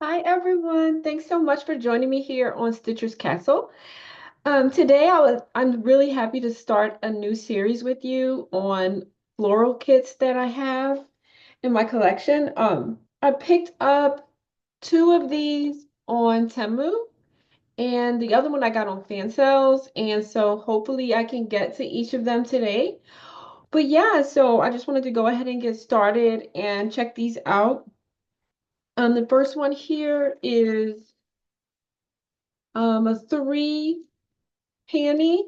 Hi everyone. Thanks so much for joining me here on Stitcher's Castle. Today I'm really happy to start a new series with you on floral kits that I have in my collection. I picked up two of these on Temu and the other one I got on Fansells, and so hopefully I can get to each of them today. But yeah, so I just wanted to go ahead and get started and check these out. The first one here is a three peony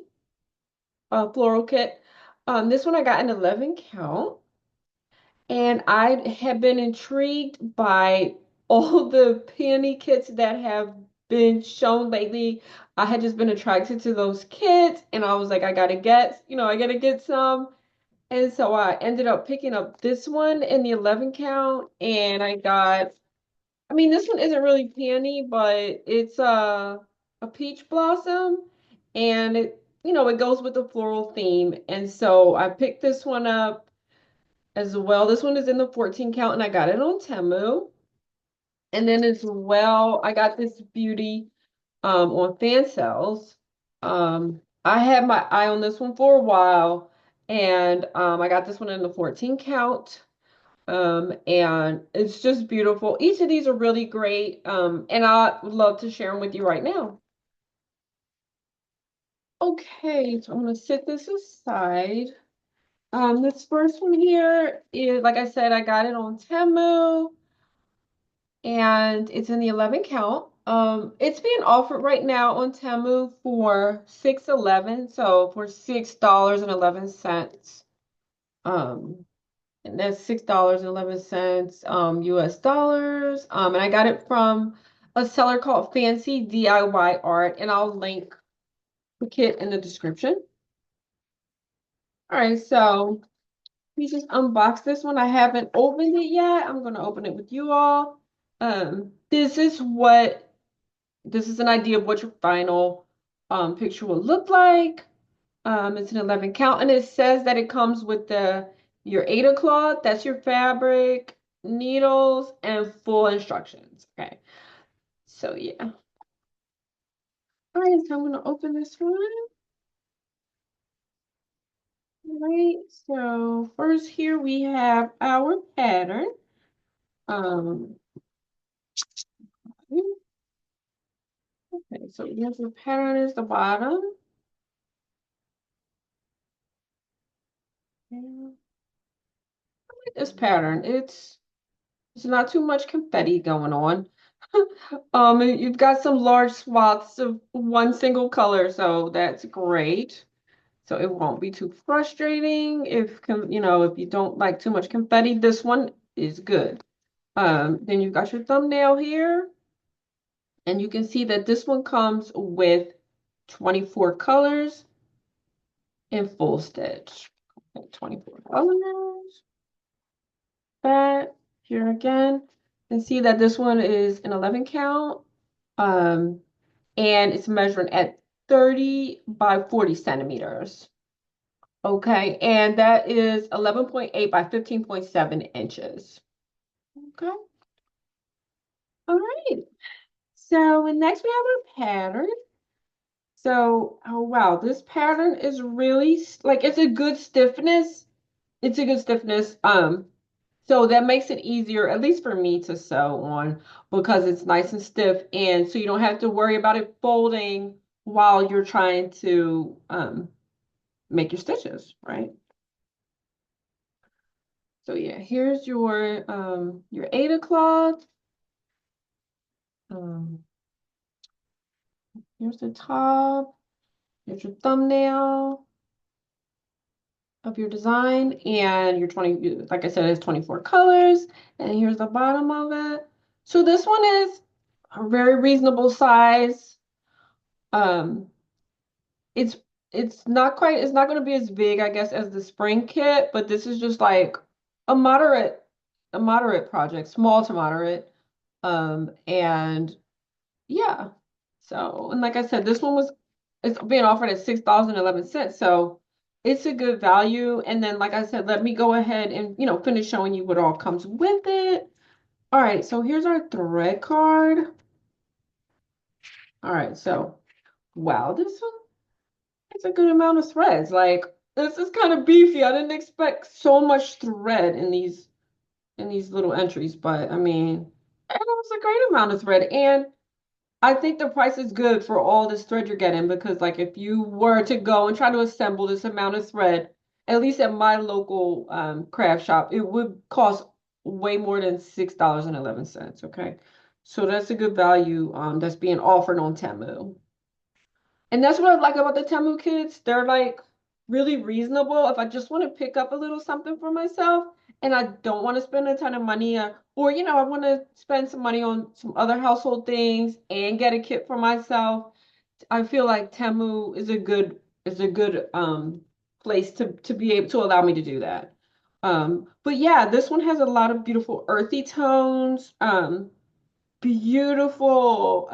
floral kit. This one I got an 11 count, and I have been intrigued by all the peony kits that have been shown lately. I had just been attracted to those kits, and I was like, I gotta get some. And so I ended up picking up this one in the 11 count, and I mean, this one isn't really peony, but it's a peach blossom, and it goes with the floral theme. And so I picked this one up as well. This one is in the 14 count, and I got it on Temu. And then as well, I got this beauty on Fansells. I had my eye on this one for a while, and I got this one in the 14 count. And it's just beautiful. Each of these are really great. And I would love to share them with you right now. Okay, so I'm gonna set this aside. This first one here is, like I said, I got it on Temu and it's in the 11 count. It's being offered right now on Temu for 6.11, so for $6.11. Um, and that's $6.11 US dollars. And I got it from a seller called Fancy DIY Art, and I'll link the kit in the description. All right, so we just unbox this one. I haven't opened it yet. I'm gonna open it with you all. This is an idea of what your final picture will look like. It's an 11 count, and it says that it comes with the your Ada cloth, that's your fabric, needles, and full instructions. Okay, so yeah. All right, so I'm gonna open this one. All right, so first here we have our pattern. Um, okay, so here's the pattern is the bottom. Yeah, this pattern, it's not too much confetti going on. You've got some large swaths of one single color, so that's great. So it won't be too frustrating if you don't like too much confetti. This one is good. Then you've got your thumbnail here, and you can see that this one comes with 24 colors in full stitch. Okay, 24 colors. Back here again, and see that this one is an 11 count. Um, and it's measuring at 30 by 40 centimeters. Okay, and that is 11.8 by 15.7 inches. Okay, all right. So, and next we have our pattern. So, oh wow, this pattern is really like it's a good stiffness. It's a good stiffness. So that makes it easier, at least for me, to sew on because it's nice and stiff, and so you don't have to worry about it folding while you're trying to make your stitches, right? So yeah, here's your Ada cloth. Um, here's the top. Here's your thumbnail of your design, and your 20, like I said, it's 24 colors. And here's the bottom of it. So this one is a very reasonable size. Um, it's it's not going to be as big, I guess, as the spring kit, but this is just like a moderate a moderate project, small to moderate. And yeah. So, and like I said, this one was it's being offered at $6.11. So it's a good value. And then, like I said, let me go ahead and finish showing you what all comes with it. All right, so here's our thread card. All right, so wow, this one is a good amount of threads. Like this is kind of beefy. I didn't expect so much thread in these little entries, but I mean, it was a great amount of thread. And I think the price is good for all this thread you're getting because like if you were to go and try to assemble this amount of thread, at least at my local craft shop, it would cost way more than $6.11. Okay. So that's a good value that's being offered on Temu. And that's what I like about the Temu kids. They're like really reasonable. If I just want to pick up a little something for myself and I don't want to spend a ton of money, or I want to spend some money on some other household things and get a kit for myself, I feel like Temu is a good place to be able to allow me to do that. But yeah, this one has a lot of beautiful earthy tones. Beautiful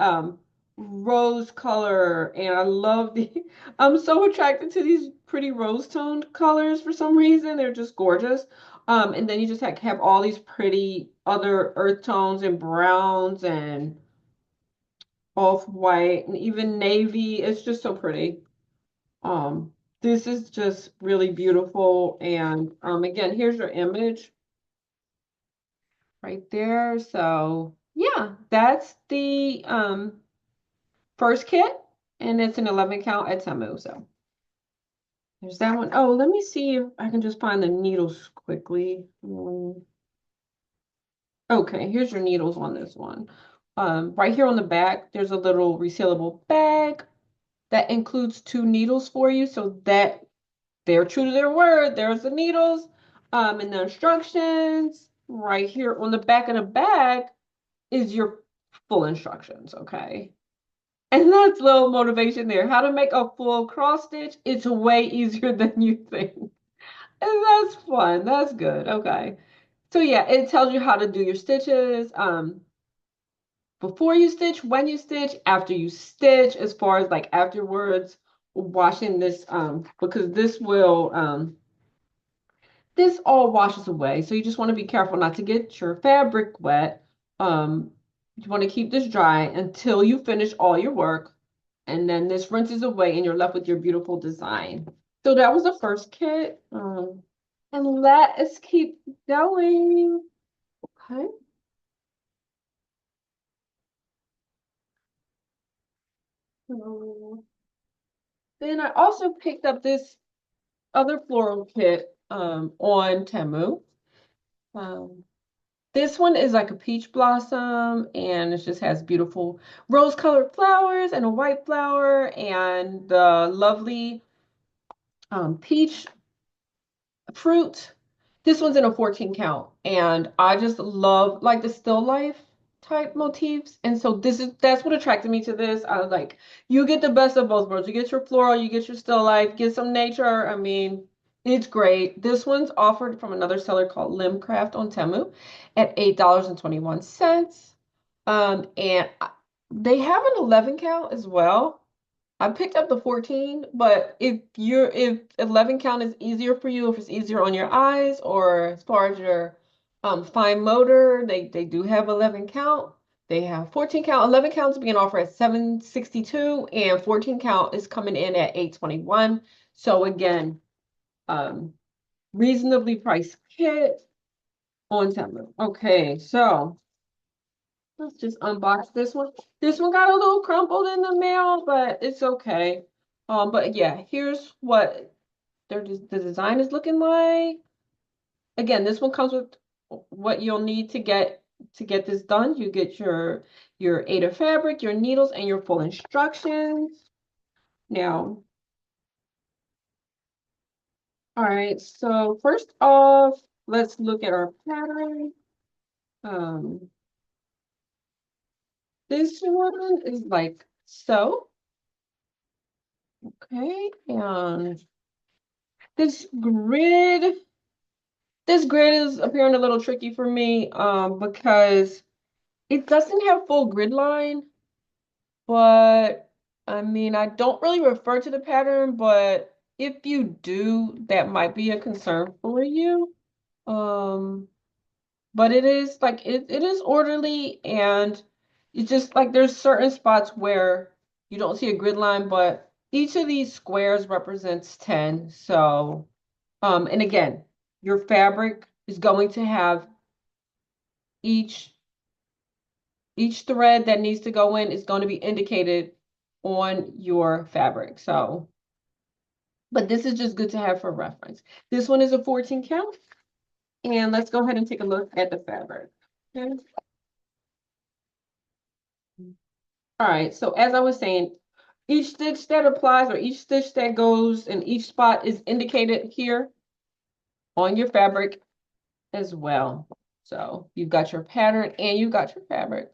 rose color, and I love the I'm so attracted to these pretty rose toned colors for some reason. They're just gorgeous. And then you just have all these pretty other earth tones and browns and off-white and even navy. It's just so pretty. um this is just really beautiful, and again, here's your image right there. So yeah, that's the first kit, and it's an 11 count at Temu. So there's that one. Oh, let me see if I can just find the needles quickly. Okay, here's your needles on this one. Right here on the back, there's a little resealable bag that includes two needles for you, so that they're true to their word. There's the needles, and the instructions. Right here on the back of the bag is your full instructions, okay? And that's a little motivation there. How to make a full cross stitch. It's way easier than you think. And that's fun. That's good. Okay. So yeah, it tells you how to do your stitches. Before you stitch, when you stitch, after you stitch, as far as like afterwards, washing this, because this all washes away. So you just want to be careful not to get your fabric wet. You want to keep this dry until you finish all your work. And then this rinses away and you're left with your beautiful design. So that was the first kit. And let us keep going. Okay. So then I also picked up this other floral kit on Temu. Um, This one is like a peach blossom, and it just has beautiful rose-colored flowers and a white flower and the lovely peach fruit. This one's in a 14 count, and I just love like the still life type motifs. And so that's what attracted me to this. I was like, you get the best of both worlds. You get your floral, you get your still life, get some nature. I mean, it's great. This one's offered from another seller called Limcraft on Temu at $8.21. And they have an 11 count as well. I picked up the 14, but if 11 count is easier for you, if it's easier on your eyes or as far as your fine motor, they do have 11 count. They have 14 count. 11 counts being offered at 762, and 14 count is coming in at 821. So again, um reasonably priced kit on Temu. Okay, so let's just unbox this one. This one got a little crumpled in the mail, but it's okay. But yeah, here's what the design is looking like. Again, this one comes with what you'll need to get this done. You get your Aida fabric, your needles, and your full instructions. Now, all right, so first off, let's look at our pattern. Um, this one is like so. Okay, and this grid, this grid is appearing a little tricky for me, because it doesn't have full grid line, but I mean, I don't really refer to the pattern, but if you do, that might be a concern for you. Um, but it is like it is orderly, and it's just like there's certain spots where you don't see a grid line, but each of these squares represents 10. So, and again, your fabric is going to have each each thread that needs to go in is going to be indicated on your fabric. So, but this is just good to have for reference. This one is a 14 count, and let's go ahead and take a look at the fabric. Okay. All right, so as I was saying, each stitch that applies or each stitch that goes in each spot is indicated here on your fabric as well. So you've got your pattern and you've got your fabric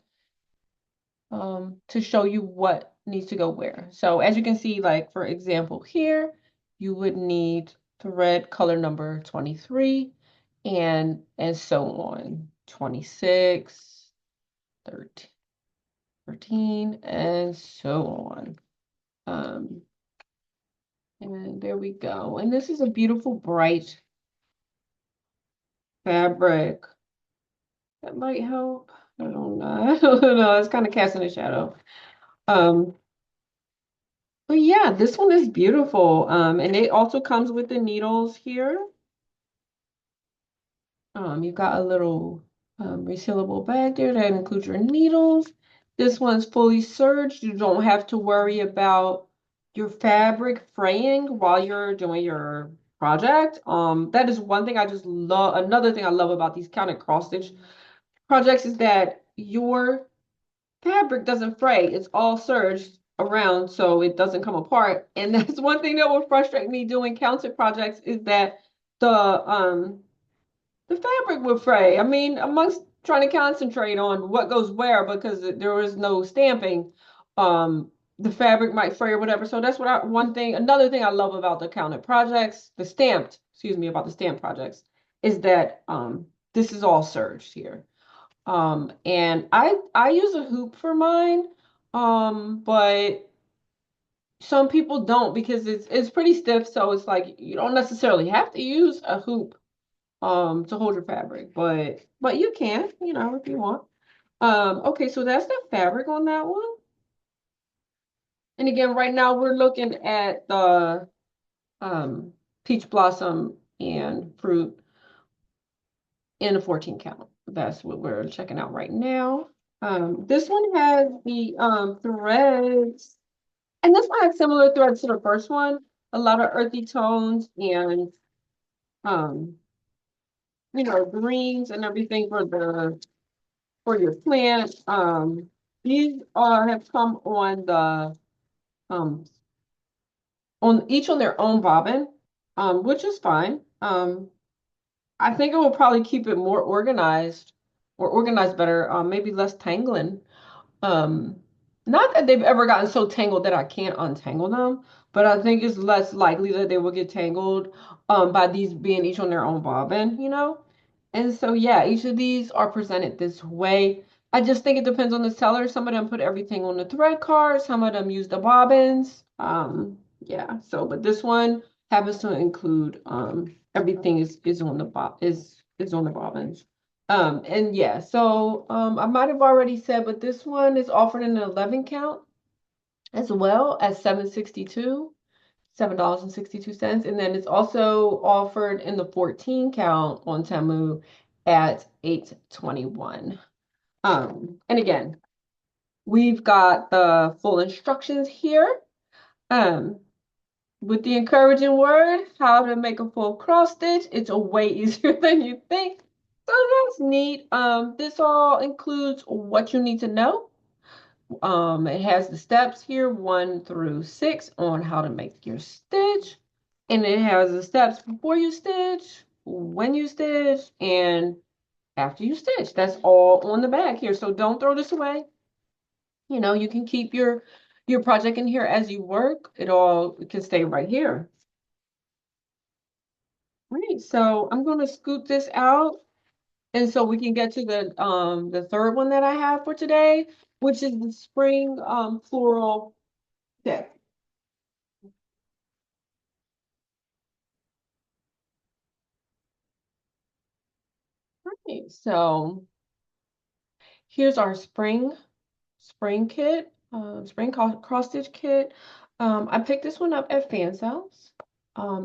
to show you what needs to go where. So as you can see, like for example here, you would need thread color number 23 and so on, 26, 13, 13, and so on. Um, And there we go. And this is a beautiful bright fabric. That might help. I don't know. I don't know. It's kind of casting a shadow. Um, but yeah, this one is beautiful. And it also comes with the needles here. You've got a little resealable bag there that includes your needles. This one's fully serged. You don't have to worry about your fabric fraying while you're doing your project. That is one thing I just love. Another thing I love about these kind of cross stitch projects is that your fabric doesn't fray. It's all serged around so it doesn't come apart. And that's one thing that will frustrate me doing counter projects is that the fabric would fray. I mean, amongst trying to concentrate on what goes where because there is no stamping, the fabric might fray or whatever. So that's what one thing, another thing I love about the counted projects, excuse me, about the stamped projects, is that this is all serged here. And I use a hoop for mine, but some people don't because it's pretty stiff, so it's like you don't necessarily have to use a hoop to hold your fabric, but you can, if you want. Okay, so that's the fabric on that one. And again, right now we're looking at the peach blossom and fruit in a 14 count. That's what we're checking out right now. This one has the threads, and this one has similar threads to the first one, a lot of earthy tones and um, greens and everything for your plant. These have come um on each on their own bobbin, which is fine. I think it will probably keep it more organized or organized better, maybe less tangling. Um, Not that they've ever gotten so tangled that I can't untangle them, but I think it's less likely that they will get tangled by these being each on their own bobbin. And so yeah, each of these are presented this way. I just think it depends on the seller. Some of them put everything on the thread card, some of them use the bobbins. Yeah, so but this one happens to include everything is on the is on the bobbins. And yeah, so I might have already said, but this one is offered in an 11 count as well as 762, $7.62. And then it's also offered in the 14 count on Temu at 821. And again, we've got the full instructions here. Um, with the encouraging word, how to make a full cross stitch. It's a way easier than you think. So that's neat. This all includes what you need to know. It has the steps here, 1 through 6, on how to make your stitch. And it has the steps before you stitch, when you stitch, and after you stitch. That's all on the back here. So don't throw this away. You can keep your project in here as you work. It all can stay right here. Right, so I'm going to scoot this out, and so we can get to the third one that I have for today, which is the spring floral deck. Okay, so here's our spring kit, spring cross stitch kit. I picked this one up at Fansells.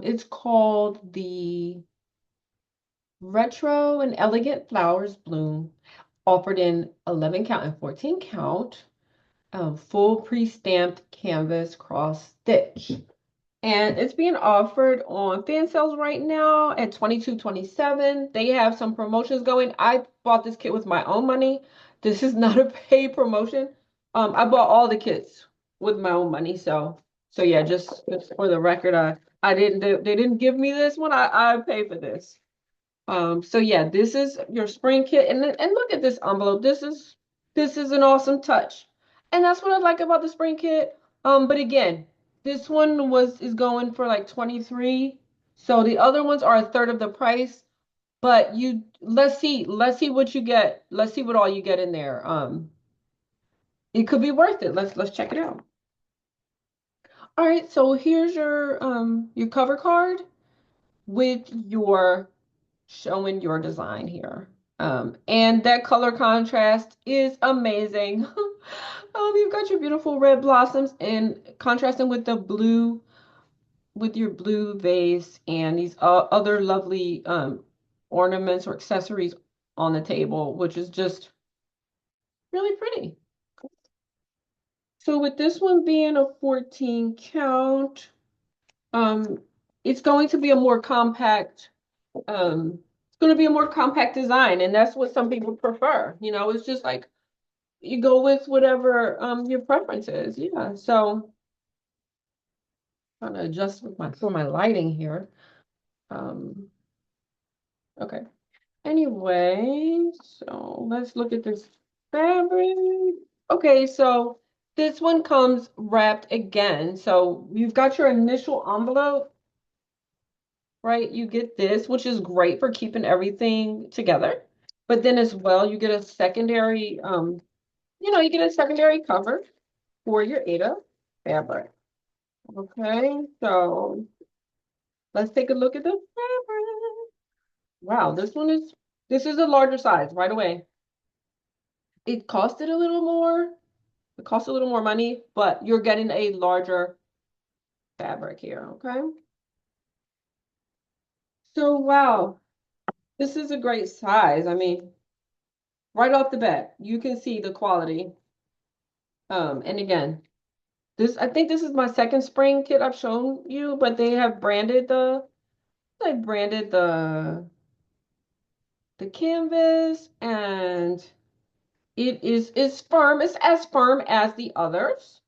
It's called the Retro and Elegant Flowers Bloom, offered in 11 count and 14 count, full pre-stamped canvas cross stitch. And it's being offered on fan sales right now at 22.27. They have some promotions going. I bought this kit with my own money. This is not a paid promotion. I bought all the kits with my own money. So yeah, just for the record, I didn't they didn't give me this one. I paid for this. So yeah, this is your spring kit, and look at this envelope. This is an awesome touch, and that's what I like about the spring kit. But again, this one is going for like 23, so the other ones are a third of the price. But let's see what you get. Let's see what all you get in there. It could be worth it. Let's check it out. All right, so here's your cover card with your showing your design here. And that color contrast is amazing. You've got your beautiful red blossoms and contrasting with the blue, with your blue vase and these other lovely ornaments or accessories on the table, which is just really pretty. So with this one being a 14 count, um, it's going to be a more compact it's going to be a more compact design, and that's what some people prefer. It's just like you go with whatever your preference is. Yeah. So trying to adjust with my lighting here. Um, okay. Anyway, so let's look at this fabric. Okay, so this one comes wrapped again. So you've got your initial envelope, right? You get this, which is great for keeping everything together. But then as well, you get a secondary, you get a secondary cover for your Ada fabric. Okay, so let's take a look at the fabric. Wow, this is a larger size right away. It costed a little more. It costs a little more money, but you're getting a larger fabric here, okay? So wow, this is a great size. I mean, right off the bat, you can see the quality. And again, I think this is my second spring kit I've shown you, but they branded the canvas, and it's firm. It's as firm as the others.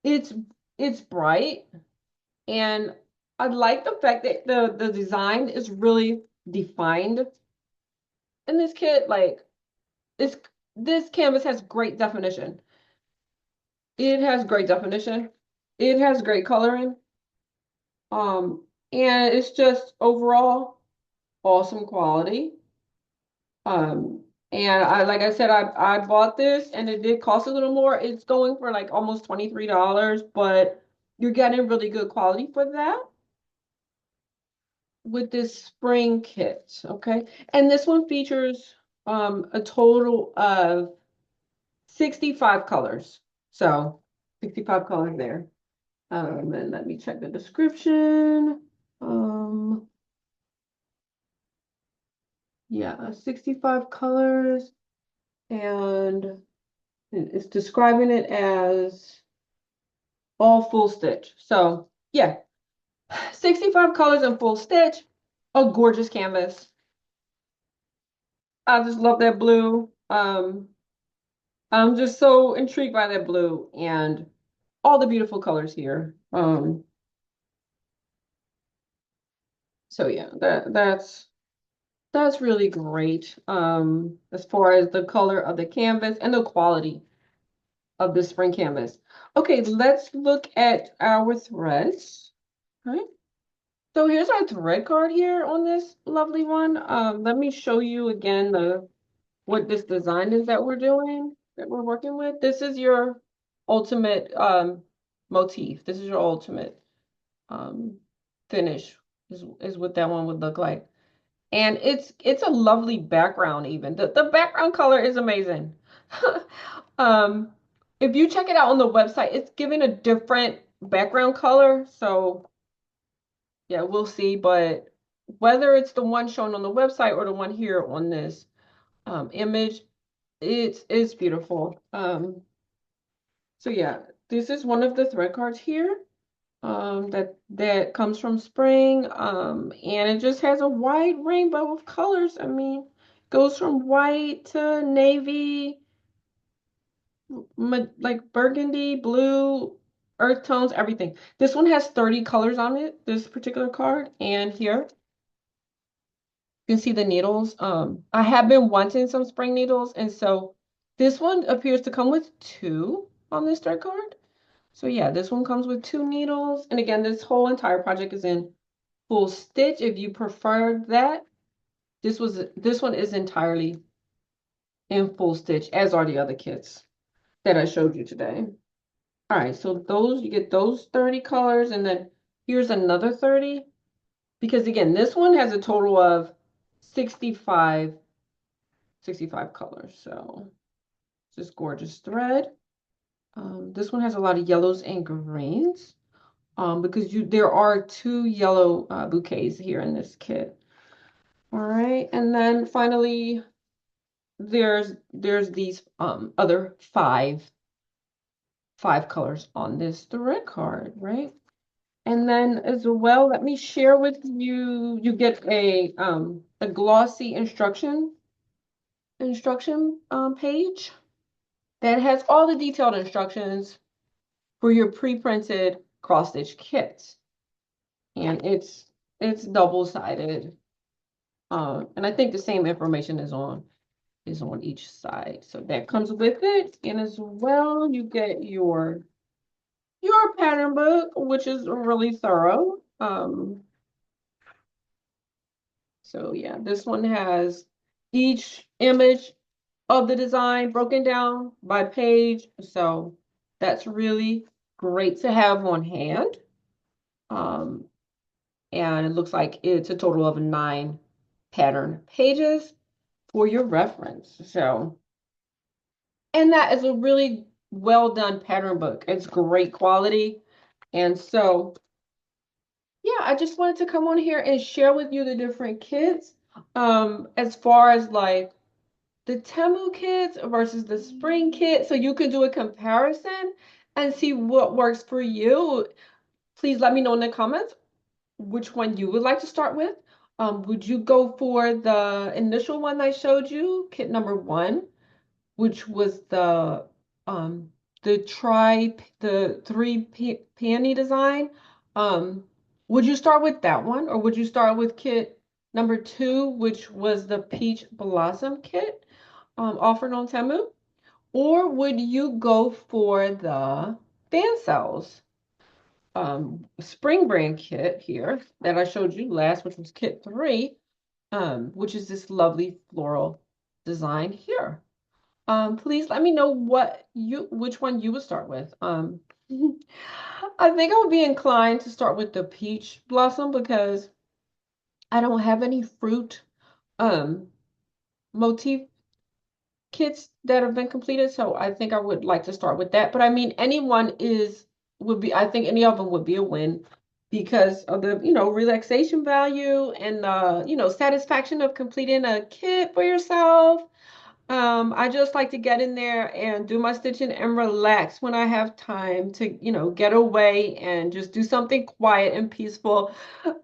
It's it's bright, and I like the fact that the design is really defined in this kit. Like this this canvas has great definition. It has great definition. It has great coloring. Um, and it's just overall awesome quality. And like I said, I bought this and it did cost a little more. It's going for like almost $23, but you're getting really good quality for that with this spring kit, okay? And this one features a total of 65 colors. So 65 colors there. And let me check the description. Um, yeah, 65 colors, and it's describing it as all full stitch. So yeah, 65 colors and full stitch, a gorgeous canvas. I just love that blue. I'm just so intrigued by that blue and all the beautiful colors here. So yeah, that's really great. As far as the color of the canvas and the quality of the spring canvas. Okay, let's look at our threads. All right. So here's our thread card here on this lovely one. Let me show you again what this design is that we're working with. This is your ultimate motif. This is your ultimate um finish is what that one would look like. And it's a lovely background even. The background color is amazing. Um, if you check it out on the website, it's giving a different background color. So yeah, we'll see. But whether it's the one shown on the website or the one here on this image, it's beautiful. So yeah, this is one of the thread cards here. That comes from spring. And it just has a wide rainbow of colors. I mean, goes from white to navy, like burgundy, blue, earth tones, everything. This one has 30 colors on it, this particular card. And here you can see the needles. I have been wanting some spring needles, and so this one appears to come with two on this thread card. So yeah, this one comes with two needles. And again, this whole entire project is in full stitch if you prefer that. This one is entirely in full stitch, as are the other kits that I showed you today. All right, so those you get those 30 colors, and then here's another 30, because again, this one has a total of 65, 65 colors. So this gorgeous thread. This one has a lot of yellows and greens. Because there are two yellow bouquets here in this kit. All right, and then finally there's these other five colors on this thread card, right? And then as well, let me share with you, you get a glossy instruction page that has all the detailed instructions for your pre-printed cross stitch kits. And it's double-sided. And I think the same information is on each side. So that comes with it. And as well, you get your pattern book, which is really thorough. So yeah, this one has each image of the design broken down by page. So that's really great to have on hand. Um, and it looks like it's a total of 9 pattern pages for your reference. So, and that is a really well done pattern book. It's great quality. And so, yeah, I just wanted to come on here and share with you the different kits. As far as like the Temu kits versus the spring kit, so you can do a comparison and see what works for you. Please let me know in the comments which one you would like to start with. Would you go for the initial one I showed you, kit number 1, which was um the peony design? Um, would you start with that one, or would you start with kit number 2, which was the peach blossom kit offered on Temu? Or would you go for the Fansells spring brand kit here that I showed you last, which was kit 3, which is this lovely floral design here? Please let me know which one you would start with. I think I would be inclined to start with the peach blossom because I don't have any fruit um motif kits that have been completed, so I think I would like to start with that. But I mean, I think any of them would be a win because of the, relaxation value and satisfaction of completing a kit for yourself. I just like to get in there and do my stitching and relax when I have time to, get away and just do something quiet and peaceful.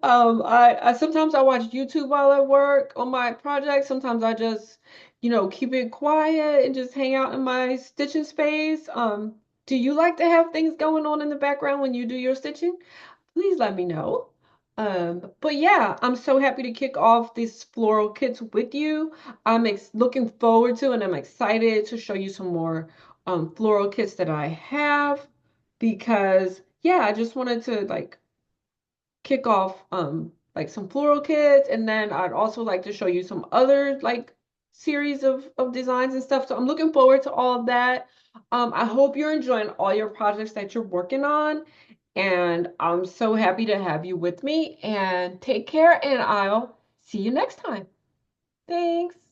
I sometimes I watch YouTube while I work on my project. Sometimes I just, keep it quiet and just hang out in my stitching space. Do you like to have things going on in the background when you do your stitching? Please let me know. But yeah, I'm so happy to kick off these floral kits with you. I'm looking forward to and I'm excited to show you some more floral kits that I have because yeah, I just wanted to like kick off like some floral kits, and then I'd also like to show you some other like series of designs and stuff. So I'm looking forward to all of that. I hope you're enjoying all your projects that you're working on, and I'm so happy to have you with me, and take care, and I'll see you next time. Thanks.